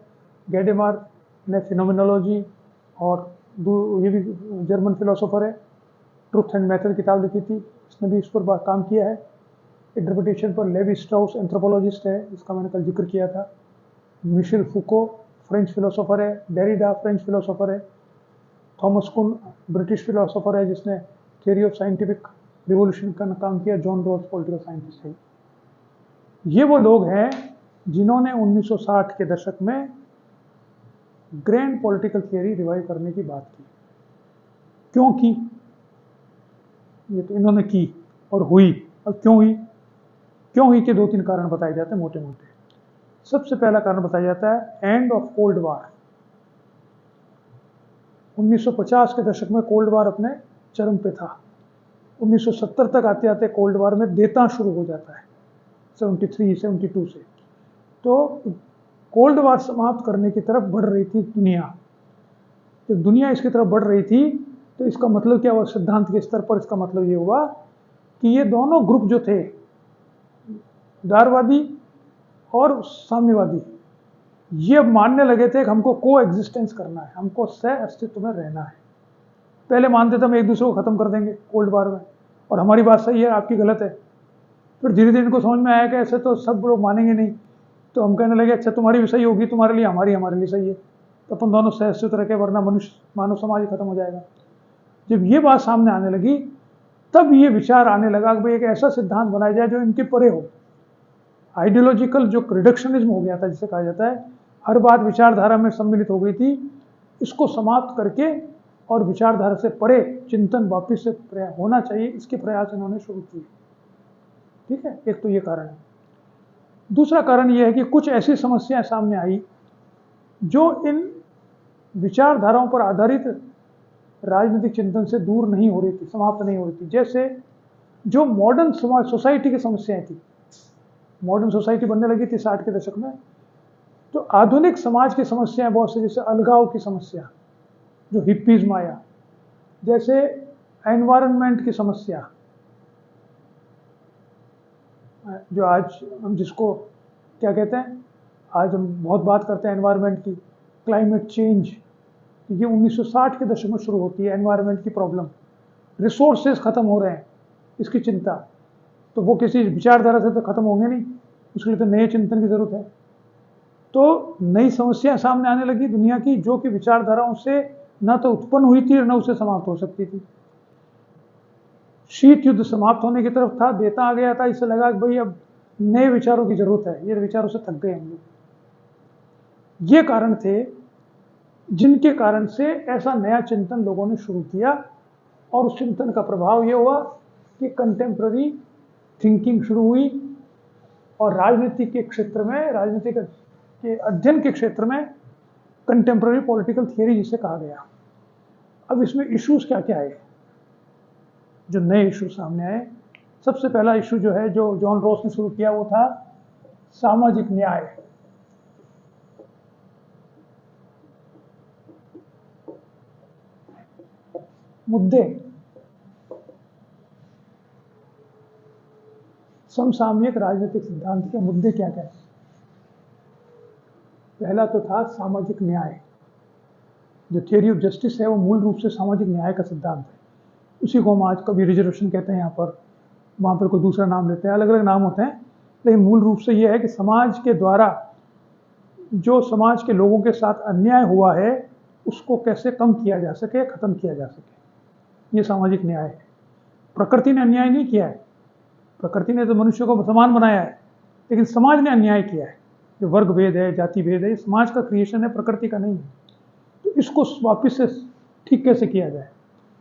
गैडेमर ने फिनोमिनोलॉजी, और ये भी जर्मन फिलोसोफर है, ट्रुथ एंड मेथड किताब लिखी थी, इसने भी इस पर काम किया है। इंटरप्रिटेशन पर लेवी स्ट्राउस एंथ्रोपोलॉजिस्ट है, इसका मैंने कल जिक्र किया था। मिशेल फुको फ्रेंच फिलोसोफर है। डेरिडा फ्रेंच फिलोसोफर है। थॉमस कुन ब्रिटिश फिलोसोफर है जिसने थियरी ऑफ साइंटिफिक रिवोल्यूशन का काम किया। जॉन रॉल्स पॉलिटिकल साइंटिस्ट है। ये वो लोग हैं जिन्होंने 1960 के दशक में ग्रैंड पॉलिटिकल थियरी रिवाइव करने की बात की। क्यों की? ये तो इन्होंने की और हुई। अब क्यों हुई? क्यों हुई के 2-3 कारण बताए जाते हैं मोटे मोटे। सबसे पहला कारण बताया जाता है एंड ऑफ कोल्ड वार। 1950 के दशक में कोल्ड वार अपने चरम पे था। 1970 तक आते आते कोल्ड वार में देता शुरू हो जाता है 73, 72 से। तो कोल्ड वार समाप्त करने की तरफ बढ़ रही थी दुनिया। जब दुनिया इसकी तरफ बढ़ रही थी तो इसका मतलब क्या हुआ? सिद्धांत के स्तर पर इसका मतलब ये हुआ कि ये दोनों ग्रुप जो थे, उदारवादी और साम्यवादी, ये मानने लगे थे कि हमको को एग्जिस्टेंस करना है, हमको सह अस्तित्व में रहना है। पहले मानते थे हम एक दूसरे को खत्म कर देंगे कोल्ड वार में, और हमारी बात सही है, आपकी गलत है। फिर धीरे धीरे इनको समझ में आया कि ऐसे तो सब लोग मानेंगे नहीं, तो हम कहने लगे अच्छा तुम्हारी भी सही होगी, तुम्हारे लिए हमारे लिए सही है, तो अपन दोनों सह अस्तित्व रखे, वरना मानव समाज खत्म हो जाएगा। जब ये बात सामने आने लगी तब ये विचार आने लगा कि भाई एक ऐसा सिद्धांत बनाया जाए जो इनके परे हो। आइडियोलॉजिकल जो रिडक्शनिज्म हो गया था, जिसे कहा जाता है, हर बात विचारधारा में सम्मिलित हो गई थी, इसको समाप्त करके और विचारधारा से परे चिंतन वापिस से होना चाहिए, इसके प्रयास इन्होंने शुरू किए। ठीक है, एक तो ये कारण है। दूसरा कारण यह है कि कुछ ऐसी समस्याएं सामने आई जो इन विचारधाराओं पर आधारित राजनीतिक चिंतन से दूर नहीं हो रही थी, समाप्त नहीं हो रही थी। जैसे जो मॉडर्न समाज सोसाइटी की समस्याएं थी, मॉडर्न सोसाइटी बनने लगी थी 60 के दशक में, तो आधुनिक समाज की समस्याएं बहुत से, जैसे अलगाव की समस्या जो हिप्पीज़्म आया, जैसे एनवायरनमेंट की समस्या, जो आज हम जिसको क्या कहते हैं, आज हम बहुत बात करते हैं एनवायरनमेंट की, क्लाइमेट चेंज, ये 1960 के दशक में शुरू होती है। एनवायरनमेंट की प्रॉब्लम, रिसोर्सेज खत्म हो रहे हैं, इसकी चिंता, तो वो किसी विचारधारा से तो खत्म होंगे नहीं, उसके लिए तो नए चिंतन की जरूरत है। तो नई समस्याएं सामने आने लगी दुनिया की, जो कि विचारधाराओं से न तो उत्पन्न हुई थी और न उससे समाप्त हो सकती थी। शीत युद्ध समाप्त होने की तरफ था, देता आ गया था, इससे लगा कि भाई अब नए विचारों की जरूरत है, ये विचारों से थक गए हम लोग। ये कारण थे जिनके कारण से ऐसा नया चिंतन लोगों ने शुरू किया, और उस चिंतन का प्रभाव ये हुआ कि कंटेम्प्ररी थिंकिंग शुरू हुई, और राजनीति के क्षेत्र में, राजनीति के अध्ययन के क्षेत्र में कंटेम्प्ररी पॉलिटिकल थियरी जिसे कहा गया। अब इसमें इश्यूज क्या क्या आए, जो नए इशू सामने आए। सबसे पहला इशू जो है, जो जॉन रॉस ने शुरू किया, वो था सामाजिक न्याय। मुद्दे, समसामयिक राजनीतिक सिद्धांत के मुद्दे क्या क्या है। पहला तो था सामाजिक न्याय। जो थियरी ऑफ जस्टिस है वो मूल रूप से सामाजिक न्याय का सिद्धांत है। उसी को हम आज कभी रिजर्वेशन कहते हैं, यहाँ पर, वहाँ पर कोई दूसरा नाम लेते हैं, अलग अलग नाम होते हैं, लेकिन मूल रूप से ये है कि समाज के द्वारा जो समाज के लोगों के साथ अन्याय हुआ है उसको कैसे कम किया जा सके, खत्म किया जा सके, ये सामाजिक न्याय है। प्रकृति ने अन्याय नहीं किया है, प्रकृति ने तो मनुष्य को समान बनाया है, लेकिन समाज ने अन्याय किया है। जो वर्ग भेद है, जाति भेद है, ये समाज का क्रिएशन है, प्रकृति का नहीं है। तो इसको वापस से ठीक कैसे किया जाए,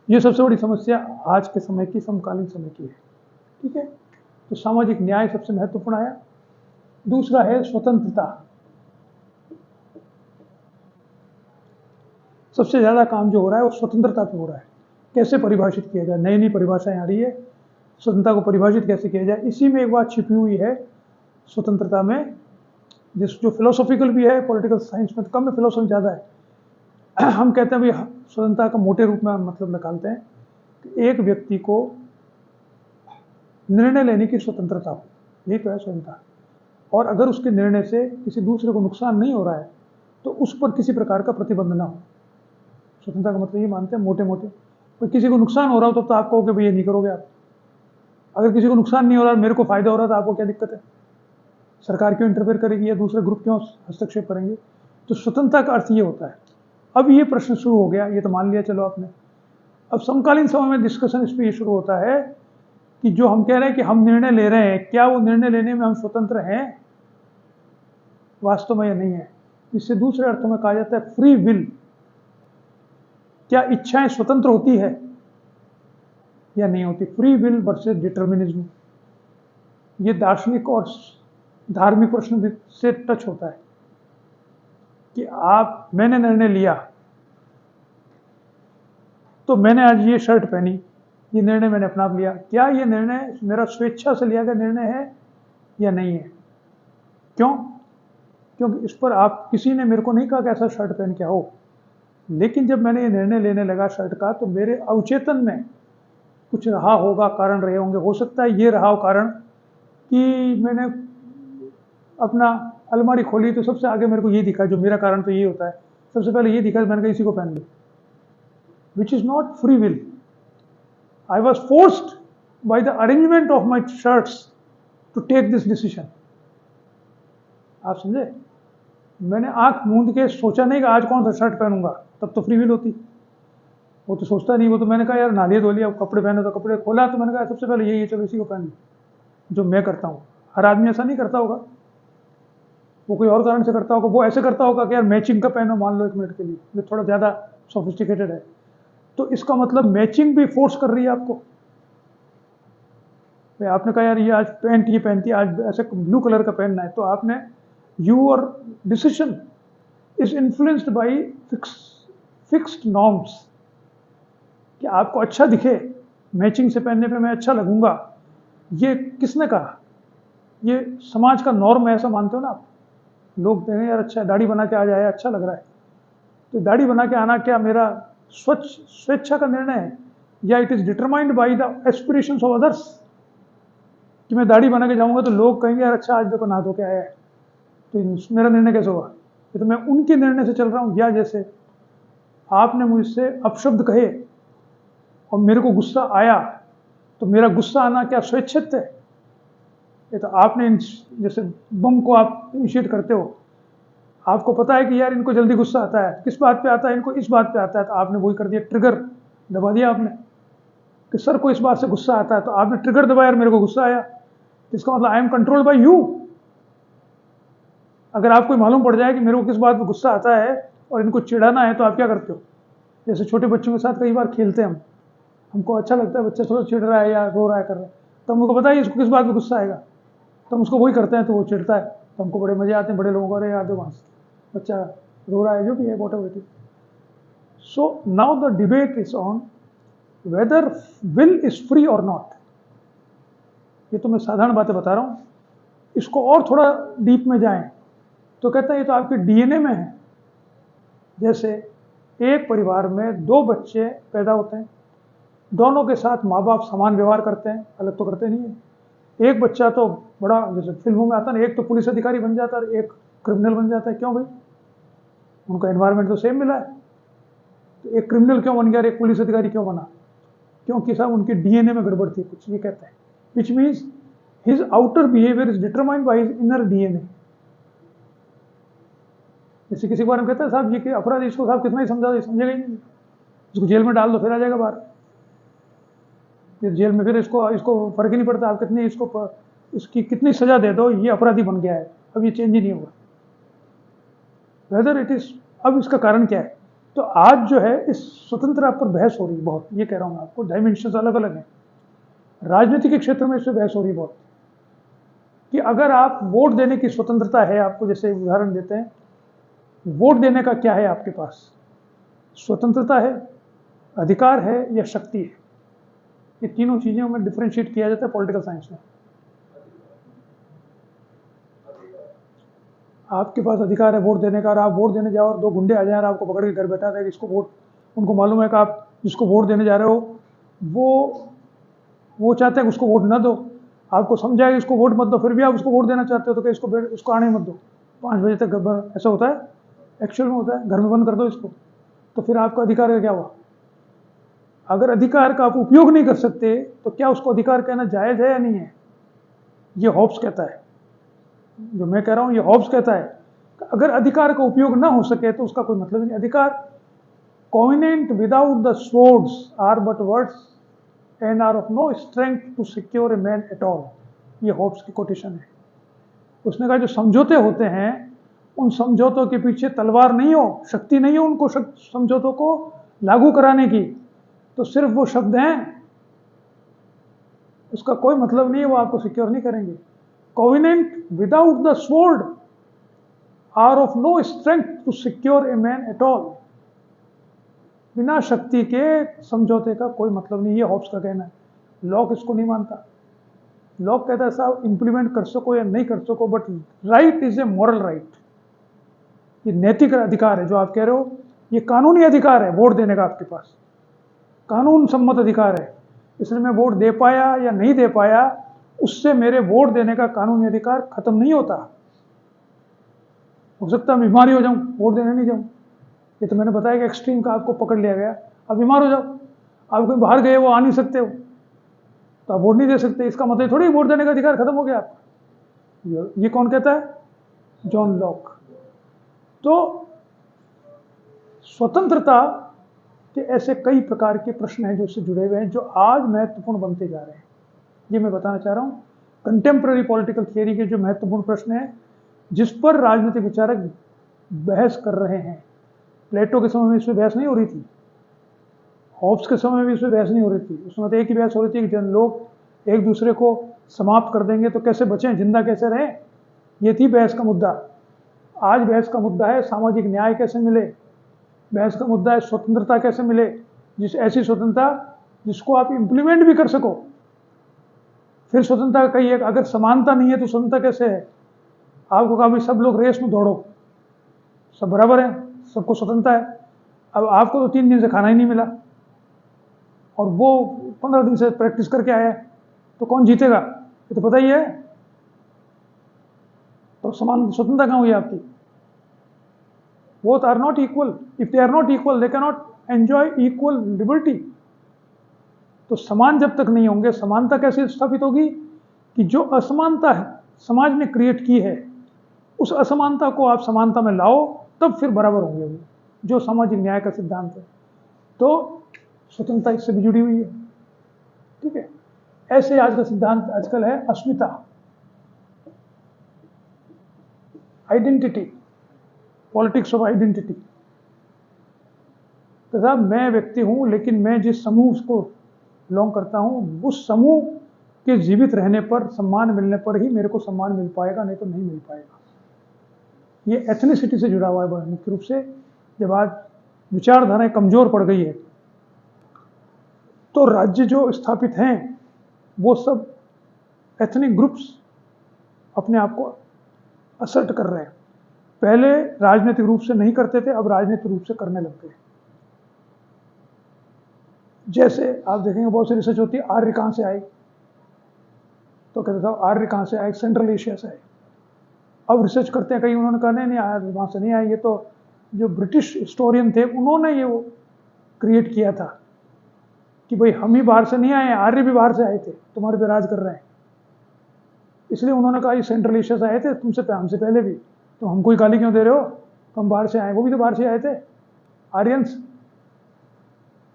ये सबसे बड़ी समस्या आज के समय की, समकालीन समय की है। ठीक है, तो सामाजिक न्याय सबसे महत्वपूर्ण आया। दूसरा है स्वतंत्रता। सबसे ज्यादा काम जो हो रहा है वो स्वतंत्रता पे हो रहा है। कैसे परिभाषित किया जाए, नई नई परिभाषाएं आ रही है, स्वतंत्रता को परिभाषित कैसे किया जाए। इसी में एक बात छिपी हुई है स्वतंत्रता में, जो फिलोसॉफिकल भी है, पॉलिटिकल साइंस में तो कम है, फिलोसॉफी ज़्यादा है। हम कहते हैं भाई स्वतंत्रता का मोटे रूप में मतलब निकालते हैं कि एक व्यक्ति को निर्णय लेने की स्वतंत्रता हो, यही तो है स्वतंत्रता। और अगर उसके निर्णय से किसी दूसरे को नुकसान नहीं हो रहा है तो उस पर किसी प्रकार का प्रतिबंध ना हो। स्वतंत्रता का मतलब ये मानते हैं मोटे मोटे, कोई किसी को नुकसान हो रहा हो तो आप कहोगे भाई ये नहीं करोगे आप। अगर किसी को नुकसान नहीं हो रहा, मेरे को फायदा हो रहा, तो आपको क्या दिक्कत है? सरकार क्यों इंटरफेयर करेगी या दूसरे ग्रुप क्यों हस्तक्षेप करेंगे? तो स्वतंत्रता का अर्थ ये होता है। अब ये प्रश्न शुरू हो गया, ये तो मान लिया चलो आपने। अब समकालीन समय में डिस्कशन इस पर ये शुरू होता है कि जो हम कह रहे हैं कि हम निर्णय ले रहे हैं, क्या वो निर्णय लेने में हम स्वतंत्र हैं वास्तव में या नहीं है। इससे दूसरे अर्थों में कहा जाता है फ्री विल। क्या इच्छाएं स्वतंत्र होती है या नहीं होती? Free will versus determinism. ये दार्शनिक और धार्मिक प्रश्न से टच होता है कि मैंने निर्णय लिया, तो मैंने आज ये शर्ट पहनी, ये निर्णय मैंने अपना लिया। क्या ये निर्णय मेरा स्वेच्छा से लिया गया निर्णय है या नहीं है? क्यों? क्योंकि इस पर किसी ने मेरे को नहीं कहा कि ऐसा शर्ट पहन के आओ, लेकिन जब मैंने ये निर्णय लेने लगा शर्ट का, तो मेरे अवचेतन में कुछ रहा होगा, कारण रहे होंगे। हो सकता है ये रहा हो कारण कि मैंने अपना अलमारी खोली तो सबसे आगे मेरे को ये दिखा, जो मेरा कारण तो ये होता है, सबसे पहले ये दिखा, मैंने कहा इसी को पहन ली, which is not free will. I was forced by the arrangement of my shirts to take this decision. आप समझे? मैंने आंख मूंद के सोचा नहीं कि आज कौन सा शर्ट पहनूंगा, तब तो फ्री विल होती। वो तो सोचता नहीं, वो तो मैंने कहा यार नहा लिया धो लिया, कपड़े पहने तो कपड़े खोला, तो मैंने कहा सबसे पहले यही है, चलो इसी को पहन ली, जो मैं करता हूँ। हर आदमी ऐसा नहीं करता होगा, वो कोई और कारण से करता होगा। वो ऐसे करता होगा कि यार मैचिंग का पहनो, मान लो 1 मिनट के लिए, जो थोड़ा ज़्यादा सोफिस्टिकेटेड है। तो इसका मतलब मैचिंग भी फोर्स कर रही है आपको। आपने कहा यार ये आज पैंट ये पहनती है, आज ऐसे ब्लू कलर का पहनना है, तो आपने your decision is influenced by fixed norms, कि आपको अच्छा दिखे, मैचिंग से पहनने पे मैं अच्छा लगूंगा। ये किसने कहा? ये समाज का नॉर्म है, ऐसा मानते हो ना आप? लोग कहेंगे यार अच्छा दाढ़ी बना के आ जाए, अच्छा लग रहा है, तो दाढ़ी बना के आना क्या मेरा स्वेच्छा का निर्णय है, या it is determined by the aspirations of others? कि मैं दाढ़ी बना के जाऊंगा तो लोग कहेंगे यार अच्छा आज देखो नहा धो के आया है, तो मेरा निर्णय कैसे हुआ? ये तो मैं उनके निर्णय से चल रहा हूँ। या जैसे आपने मुझसे अपशब्द कहे और मेरे को गुस्सा आया, तो मेरा गुस्सा आना क्या स्वेच्छित है? ये तो आपने जैसे बम को आप इनिशिएट करते हो, आपको पता है कि यार इनको जल्दी गुस्सा आता है, किस बात पे आता है, इनको इस बात पे आता है, तो आपने वही कर दिया, ट्रिगर दबा दिया आपने कि सर को इस बात से गुस्सा आता है, तो आपने ट्रिगर दबाया और मेरे को गुस्सा आया। इसका मतलब I am controlled by you. अगर आपको मालूम पड़ जाए कि मेरे को किस बात पे गुस्सा आता है और इनको चिढ़ाना है तो आप क्या करते हो? जैसे छोटे बच्चों के साथ कई बार खेलते हैं हमको अच्छा लगता है बच्चा थोड़ा चिढ़ रहा है या रो रहा है कर रहा है, तो हमको पता है इसको किस बात में गुस्सा आएगा, तो हम उसको वही करते हैं तो वो चिढ़ता है, तो हमको बड़े मजे आते हैं बड़े लोगों को, अरे यार दो वहाँ से बच्चा रो रहा है जो भी है what ever it is. So now the debate is on whether will is free और नॉट। ये तो मैं साधारण बातें बता रहा हूँ, इसको और थोड़ा डीप में जाएं तो कहते हैं ये तो आपके डीएनए में है। जैसे एक परिवार में दो बच्चे पैदा होते हैं, दोनों के साथ माँ बाप समान व्यवहार करते हैं, अलग तो करते नहीं है। एक बच्चा तो बड़ा, जैसे फिल्मों में आता है ना, एक तो पुलिस अधिकारी बन जाता है और एक क्रिमिनल बन जाता है। क्यों भाई? उनका एनवायरनमेंट तो सेम मिला है, तो एक क्रिमिनल क्यों बन गया और एक पुलिस अधिकारी क्यों बना? क्योंकि साहब उनके डीएनए में गड़बड़ थी कुछ, ये कहते हैं। Which means his outer behaviour is determined by his inner DNA. जैसे किसी बार हम कहते हैं साहब ये कि अपराधी इसको साहब कितना ही समझा दो समझेगा ही नहीं, इसको जेल में डाल दो फिर आ जाएगा बाहर। फिर जेल में फिर इसको फर्क ही नहीं पड़ता, आप कितनी इसकी कितनी सजा दे दो, ये अपराधी बन गया है, अब ये चेंज ही नहीं होगा। वेदर इट इज, अब इसका कारण क्या है? तो आज जो है इस स्वतंत्रता पर बहस हो रही है बहुत, ये कह रहा हूँ मैं आपको, डायमेंशंस अलग अलग हैं। राजनीति के क्षेत्र में इससे बहस हो रही बहुत कि अगर आप वोट देने की स्वतंत्रता है आपको, जैसे उदाहरण देते हैं, वोट देने का क्या है आपके पास? स्वतंत्रता है, अधिकार है या शक्ति है? ये तीनों चीजों में डिफरेंशिएट किया जाता है पॉलिटिकल साइंस में। आपके पास अधिकार है वोट देने का, और आप वोट देने जाओ और दो गुंडे आ जाए और आपको पकड़ के घर बैठा दें, इसको वोट, उनको मालूम है कि आप जिसको वोट देने जा रहे हो वो चाहते हैं कि उसको वोट ना दो, आपको समझाएगा इसको वोट मत दो, फिर भी आप उसको वोट देना चाहते हो, तो क्या इसको आने मत दो, 5 बजे तक, ऐसा होता है, एक्चुअल में होता है, घर में बंद कर दो इसको, तो फिर आपका अधिकार का क्या हुआ? अगर अधिकार का आप उपयोग नहीं कर सकते तो क्या उसको अधिकार कहना जायज है या नहीं है? ये हॉब्स कहता है, जो मैं कह रहा हूं ये हॉब्स कहता है, अगर अधिकार का उपयोग ना हो सके तो उसका कोई मतलब नहीं। अधिकार, covenant without the swords are but words and are of no strength to secure a man at all। ये हॉब्स की कोटेशन है। उसने कहा जो समझौते होते हैं उन समझौतों के पीछे तलवार नहीं हो, शक्ति नहीं हो उनको समझौतों को लागू कराने की, तो सिर्फ वो शब्द हैं, उसका कोई मतलब नहीं है, वो आपको सिक्योर नहीं करेंगे। covenant without the sword are of no strength to secure a man at all। बिना शक्ति के समझौते का कोई मतलब नहीं, ये हॉब्स का कहना है। लॉक इसको नहीं मानता। लॉक कहता है साहब इंप्लीमेंट कर सको या नहीं कर सको, but right is a moral right. ये नैतिक अधिकार है जो आप कह रहे हो, ये कानूनी अधिकार है वोट देने का, आपके पास कानून सम्मत अधिकार है। इसलिए मैं वोट दे पाया या नहीं दे पाया, उससे मेरे वोट देने का कानूनी अधिकार खत्म नहीं होता। हो सकता है बीमारी हो जाऊं, वोट देने नहीं जाऊं, ये तो मैंने बताया कि एक्सट्रीम का आपको पकड़ लिया गया, आप बीमार हो जाओ, आप कहीं बाहर गए वो आ नहीं सकते हो, तो आप वोट नहीं दे सकते, इसका मतलब थोड़ी वोट देने का अधिकार खत्म हो गया आपका। ये कौन कहता है? John Locke. तो स्वतंत्रता के ऐसे कई प्रकार के प्रश्न हैं जो इससे जुड़े हुए हैं, जो आज महत्वपूर्ण बनते जा रहे हैं। ये मैं बताना चाह रहा हूँ, कंटेम्प्रेरी पॉलिटिकल थियरी के जो महत्वपूर्ण प्रश्न हैं जिस पर राजनीतिक विचारक बहस कर रहे हैं। प्लेटो के समय में इस पर बहस नहीं हो रही थी, हॉब्स के समय में भी इस पर बहस नहीं हो रही थी। उस समय तो एक ही बहस हो रही थी कि जन लोग एक दूसरे को समाप्त कर देंगे तो कैसे बचें, जिंदा कैसे रहें, ये थी बहस का मुद्दा। आज बहस का मुद्दा है सामाजिक न्याय कैसे मिले, बहस का मुद्दा है स्वतंत्रता कैसे मिले, ऐसी स्वतंत्रता जिसको आप इम्प्लीमेंट भी कर सको। फिर स्वतंत्रता का कही, अगर समानता नहीं है तो स्वतंत्रता कैसे है? आपको कहा भाई सब लोग रेस में दौड़ो, सब बराबर है, सबको स्वतंत्रता है। अब आपको तो 3 दिन से खाना ही नहीं मिला और वो 15 दिन से प्रैक्टिस करके आया है, तो कौन जीतेगा? ये तो पता ही है। तो समान स्वतंत्रता कहाँ हुई आपकी? Both are not equal. If they are not equal they can not enjoy equal liberty. तो समान जब तक नहीं होंगे, समानता कैसे स्थापित होगी? कि जो असमानता है समाज ने क्रिएट की है, उस असमानता को आप समानता में लाओ, तब फिर बराबर होंगे वो, जो सामाजिक न्याय का सिद्धांत है। तो स्वतंत्रता इससे भी जुड़ी हुई है, ठीक है। ऐसे आज का सिद्धांत आजकल है अस्मिता, आइडेंटिटी, पॉलिटिक्स ऑफ आइडेंटिटी। तो साहब मैं व्यक्ति हूँ, लेकिन मैं जिस समूह को बिलोंग करता हूँ उस समूह के जीवित रहने पर, सम्मान मिलने पर ही मेरे को सम्मान मिल पाएगा, नहीं तो नहीं मिल पाएगा। ये एथनिसिटी से जुड़ा हुआ है मुख्य रूप से। जब आज विचारधाराएं कमजोर पड़ गई है तो राज्य जो स्थापित हैं वो सब एथनिक ग्रुप्स अपने आप को असर्ट कर रहे हैं। पहले राजनीतिक रूप से नहीं करते थे, अब राजनीतिक रूप से करने लग गए। जैसे आप देखेंगे बहुत सी रिसर्च होती है, आर्य कहाँ से आए, तो कहते थे आर्य कहाँ से आए, सेंट्रल एशिया से आए। अब रिसर्च करते हैं कहीं, उन्होंने कहा नहीं आर्य वहाँ से नहीं आए, ये तो जो ब्रिटिश हिस्टोरियन थे उन्होंने ये वो क्रिएट किया था कि भाई हम ही बाहर से नहीं आए, आर्य भी बाहर से आए थे, तुम्हारे पे राज कर रहे हैं। इसलिए उन्होंने कहा ये सेंट्रल एशिया से आए थे, तुमसे हमसे पहले भी, तो हमको ही गाली क्यों दे रहे हो, तो हम बाहर से आए, वो भी तो बाहर से आए थे। आर्यंस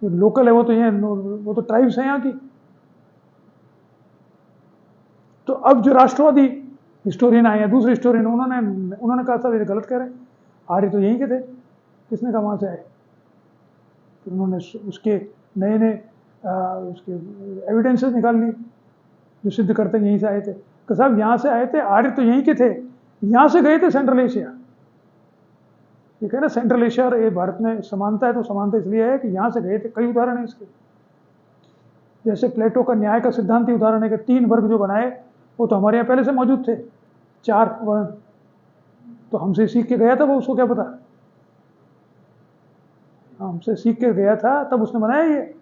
जो लोकल है वो तो ये, वो तो ट्राइब्स हैं यहाँ की। तो अब जो राष्ट्रवादी हिस्टोरियन आए हैं, दूसरे हिस्टोरियन, उन्होंने कहा था ये गलत कह रहे हैं, आर्य तो यहीं के थे। किसने कहा वहाँ से आए? तो उन्होंने उसके नए नए उसके एविडेंसेस निकाल लिए जो सिद्ध करते हैं यहीं से आए थे। तो साहब यहाँ से आए थे, आर्य तो यहीं के थे, यहाँ से गए थे सेंट्रल एशिया। ये कह ना सेंट्रल एशिया और ये भारत में समानता है, तो समानता इसलिए है कि यहाँ से गए थे। कई उदाहरण है इसके, जैसे प्लेटो का न्याय का सिद्धांत ही उदाहरण है कि 3 वर्ग जो बनाए वो तो हमारे यहाँ पहले से मौजूद थे, 4 वर्ण, तो हमसे सीख के गया था वो, उसको क्या पता, हमसे सीख के गया था तब उसने बनाया ये,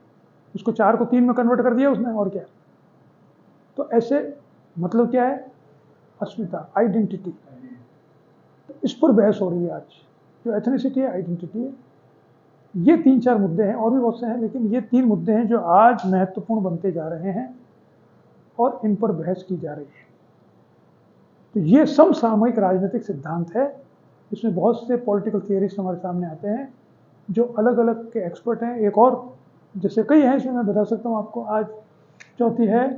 उसको 4 को 3 में कन्वर्ट कर दिया उसने, और क्या। तो ऐसे मतलब क्या है, अस्मिता, आइडेंटिटी, तो इस पर बहस हो रही है आज। जो एथनिसिटी है, आइडेंटिटी है, ये 3-4 मुद्दे हैं, और भी बहुत से हैं, लेकिन ये 3 मुद्दे हैं जो आज महत्वपूर्ण बनते जा रहे हैं और इन पर बहस की जा रही है। तो ये समसामयिक राजनीतिक सिद्धांत है। इसमें बहुत से पॉलिटिकल थियरिस्ट हमारे सामने आते हैं जो अलग अलग के एक्सपर्ट हैं। एक और जैसे कई हैं, इसमें मैं बता सकता हूँ आपको। आज चौथी है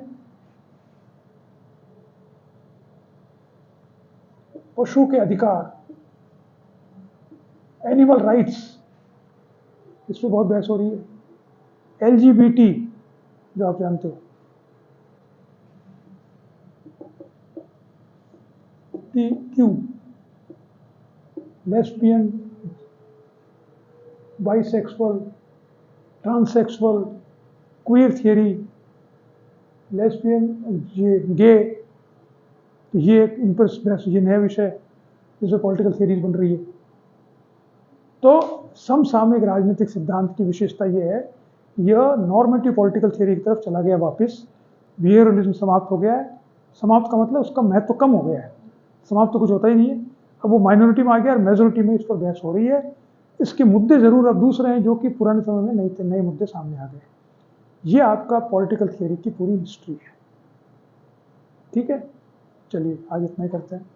पशु के अधिकार, एनिमल राइट्स, इस पर बहुत बहस हो रही है। LGBT जो आप जानते हो, TQ, lesbian, bisexual, transsexual, queer theory, lesbian, gay, तो ये इन पर बहस, ये नया विषय जिसमें पॉलिटिकल थियरीज बन रही है। तो समसामयिक राजनीतिक सिद्धांत की विशेषता यह है, यह नॉर्मेटिव पॉलिटिकल थियरी की तरफ चला गया वापस। बिहेवियरलिज्म समाप्त हो गया है। समाप्त का मतलब उसका महत्व कम हो गया है, समाप्त तो कुछ होता ही नहीं है। अब वो माइनॉरिटी में आ गया और मेजोरिटी में इस पर बहस हो रही है। इसके मुद्दे जरूर अब दूसरे हैं जो कि पुराने समय में नए मुद्दे सामने आ गए। ये आपका पॉलिटिकल थियरी की पूरी हिस्ट्री है। ठीक है, चलिए आज इतना ही करते हैं।